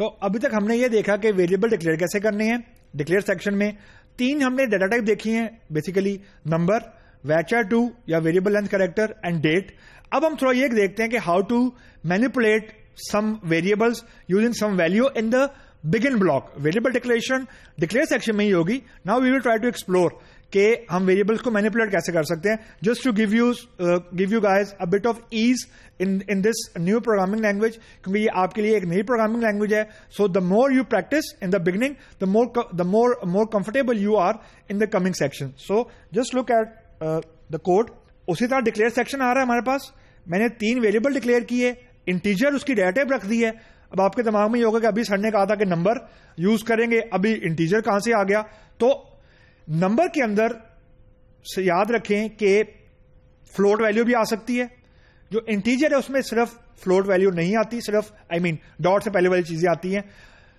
سو ابھی تک ہم نے یہ دیکھا کہ ویریبل ڈکلیئر کیسے کرنے ہیں. ڈکلیئر سیکشن میں 3 ہم نے ڈیٹا ٹائپ دیکھی ہیں بیسیکلی: نمبر, varchar2 یا variable length character and date. اب ہم تھوڑا یہ دیکھتے ہیں کہ how to manipulate some variables using some value in the begin block. Variable declaration declare section میں ہی ہوگی. Now we will try to explore کہ ہم ویریبلس کو مینیپولیٹ کیسے کر سکتے ہیں, just to give you guys a bit of as in this new programming language, کیونکہ یہ آپ کے لیے ایک نئی پروگرامنگ لینگویج ہے. سو the more you practice in the beginning, the more comfortable you are in the coming section. So just look at the code. اسی طرح ڈکلیئر سیکشن آ رہا ہے ہمارے پاس. میں نے 3 ویریبل ڈکلیئر کیے, انٹیجر اس کی ڈیٹا ٹائپ رکھ دی ہے. اب آپ کے دماغ میں یہ ہوگا کہ ابھی سر نے کہا تھا کہ نمبر یوز کریں گے, ابھی انٹیجر کہاں سے آ گیا؟ تو نمبر کے اندر یاد رکھیں کہ فلوٹ ویلیو بھی آ سکتی ہے. جو انٹیجر ہے اس میں صرف فلوٹ ویلیو نہیں آتی, صرف ڈاٹ سے پہلے والی چیزیں آتی ہیں.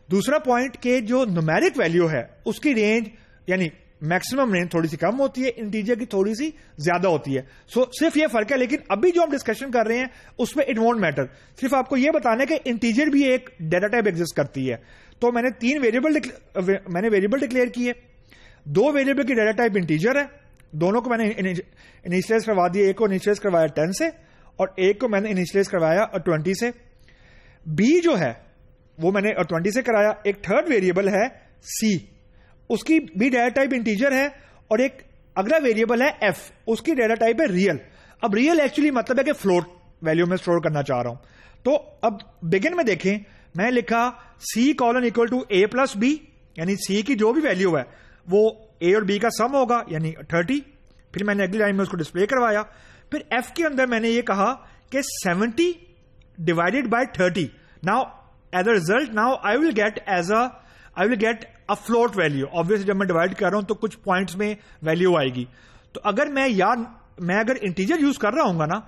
دوسرا پوائنٹ کہ جو نومیرک ویلیو ہے اس کی رینج یعنی میکسیمم رینج تھوڑی سی کم ہوتی ہے, انٹیجر کی تھوڑی سی زیادہ ہوتی ہے. سو صرف یہ فرق ہے. لیکن ابھی جو ہم ڈسکشن کر رہے ہیں اس میں اٹ وونٹ میٹر. صرف آپ کو یہ بتانا ہے کہ انٹیجر بھی ایک ڈیٹا ٹائپ ایگزسٹ کرتی ہے. تو میں نے 3 ویریبل ڈکلیئر کیے. 2 ویریبل کی ڈیٹا ٹائپ انٹیجر ہے, دونوں کو میں نے انیشلائز کروا دیا. ایک کو انیشلائز کروایا 10 سے اور ایک کو میں نے انیشلائز کروایا 20 سے. بی جو ہے وہ میں نے 20 سے کرایا. ایک تھرڈ ویریبل ہے سی, اس کی بھی ڈیٹا ٹائپ انٹیجر ہے. اور ایک اگلا ویریبل ہے ایف, اس کی ڈیٹا ٹائپ ہے ریئل. اب ریئل ایکچولی مطلب ہے کہ فلوٹ ویلیو میں اسٹور کرنا چاہ رہا ہوں. تو اب بگن میں دیکھیں, میں لکھا C colon equal to A plus B, یعنی سی کی جو بھی ویلیو ہے وہ اے اور بی کا سم ہوگا یعنی 30. پھر میں نے اگلی لائن میں اس کو ڈسپلے کروایا. پھر ایف کے اندر میں نے یہ کہا کہ 70 divided by 30. Now as a result now I will get a float value. Obviously جب میں ڈیوائڈ کر رہا ہوں تو کچھ پوائنٹس میں ویلیو آئے گی. تو اگر میں اگر انٹیجر یوز کر رہا ہوں گا نا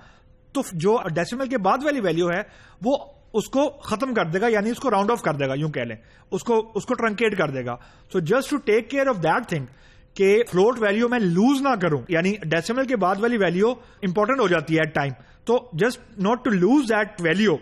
تو جو ڈیسیمل کے بعد والی ویلیو ہے وہ اس کو ختم کر دے گا, یعنی اس کو راؤنڈ آف کر دے گا, یوں کہہ لیں اس کو ٹرنکیٹ کر دے گا. So just to take care of that thing کہ فلوٹ ویلیو میں لوز نہ کروں, یعنی ڈیسیمل کے بعد والی ویلیو امپورٹنٹ ہو جاتی ہے ایٹ ٹائم. تو just not to lose that value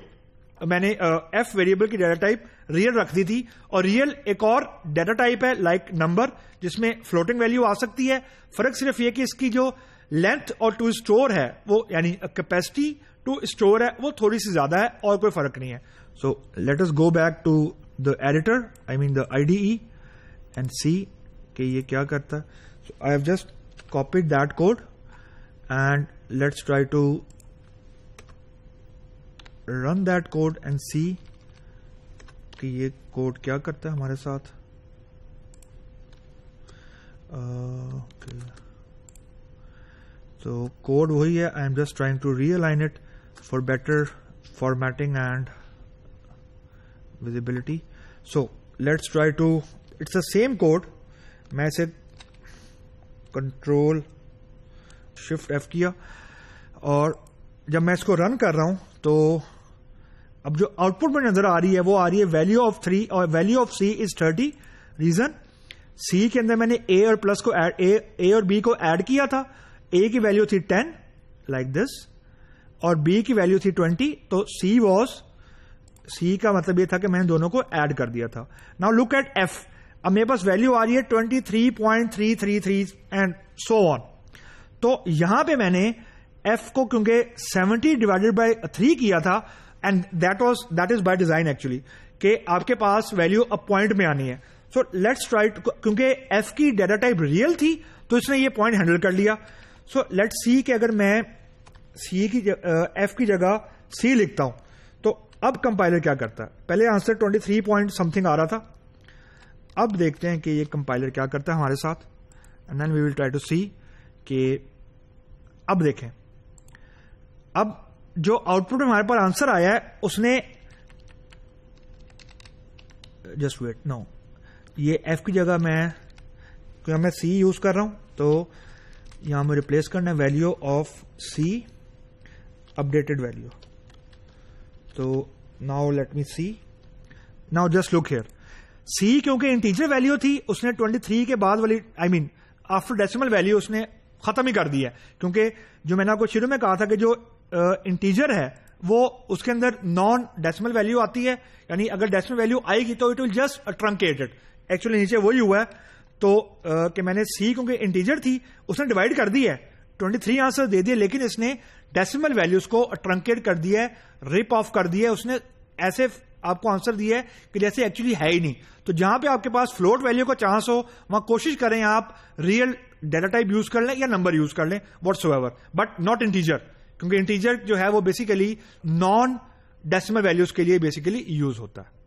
میں نے ایف ویریبل کی ڈیٹا ٹائپ ریئل رکھ دی تھی. اور ریئل ایک اور ڈیٹا ٹائپ ہے لائک نمبر, جس میں فلوٹنگ ویلیو آ سکتی ہے. فرق صرف یہ کہ اس کی جو لینتھ اور ٹو اسٹور ہے وہ یعنی کیپیسٹی ٹو اسٹور ہے وہ تھوڑی سی زیادہ ہے, اور کوئی فرق نہیں ہے. So let us go back to the editor, I mean the IDE, and see کہ یہ کیا کرتا ہے. So I have just copied that code and let's try to run that code and see کہ یہ کوڈ کیا کرتا ہے ہمارے ساتھ. تو کوڈ وہی ہے. I am just trying to realign it for better formatting and visibility. So let's try to, it's the same code. میں اسے کنٹرول شفٹ ایف کیا اور جب میں اس کو رن کر رہا ہوں تو اب جو آؤٹ پٹ میں نظر آ رہی ہے وہ آ رہی ہے ویلیو آف 3 اور value of C is 30. Reason C کے اندر میں نے اے اور پلس کو اے اور بی کو ایڈ کیا تھا. اے کی ویلیو تھی 10 لائک دس اور بی کی ویلیو تھی 20. تو سی کا مطلب یہ تھا کہ میں نے دونوں کو ایڈ کر دیا تھا. Now look at F. اب میرے پاس ویلیو آ رہی ہے 23.333 اینڈ سو آن. تو یہاں پہ میں نے ایف کو کیونکہ 70 ڈیوائڈیڈ بائی 3 کیا تھا, and that is by design actually کہ آپ کے پاس ویلیو اب پوائنٹ میں آنی ہے. سو لیٹس ٹرائی, کیونکہ ایف کی ڈیٹا ٹائپ ریئل تھی تو اس نے یہ پوائنٹ ہینڈل کر لیا. سو لیٹ سی کہ اگر میں ایف کی جگہ سی لکھتا ہوں تو اب کمپائلر کیا کرتا ہے. پہلے آنسر 23 پوائنٹ سم تھنگ آ رہا تھا. اب دیکھتے ہیں کہ یہ کمپائلر کیا کرتا ہے ہمارے ساتھ, and then we will try to see کہ اب دیکھیں. اب جو آؤٹ پٹ میں ہمارے پاس آنسر آیا ہے اس نے جسٹ ویٹ نو, یہ ایف کی جگہ میں سی یوز کر رہا ہوں تو یہاں میں ریپلیس کرنا ہے value of C updated value. تو now let me see. Now just look here. C کیونکہ انٹیجر ویلیو تھی اس نے 23 کے بعد والی آفٹر ڈیسیمل ویلیو اس نے ختم ہی کر دی ہے, کیونکہ جو میں نے آپ کو شروع میں کہا تھا کہ جو انٹیجر ہے وہ اس کے اندر نان ڈیسیمل ویلیو آتی ہے, یعنی اگر ڈیسیمل ویلیو آئے گی تو it will just truncated. Actually نیچے وہی ہوا ہے تو کہ میں نے سی کیونکہ انٹیجر تھی اس نے ڈیوائڈ کر دی ہے, 23 آنسر دے دیے, لیکن اس نے ڈیسیمل ویلیوز کو ٹرنکیٹ کر دیا ہے, ریپ آف کر دیا ہے, اس نے ایسے آپ کو آنسر دیا ہے کہ جیسے ایکچولی ہے ہی نہیں. تو جہاں پہ آپ کے پاس فلوٹ ویلیو کا چانس ہو وہاں کوشش کریں آپ ریئل ڈیٹا ٹائپ یوز کر لیں یا نمبر یوز کر لیں what's ever, but not integer, کیونکہ انٹیجر جو ہے وہ بیسیکلی نان ڈیسیمل ویلیوز کے لیے بیسیکلی یوز ہوتا ہے.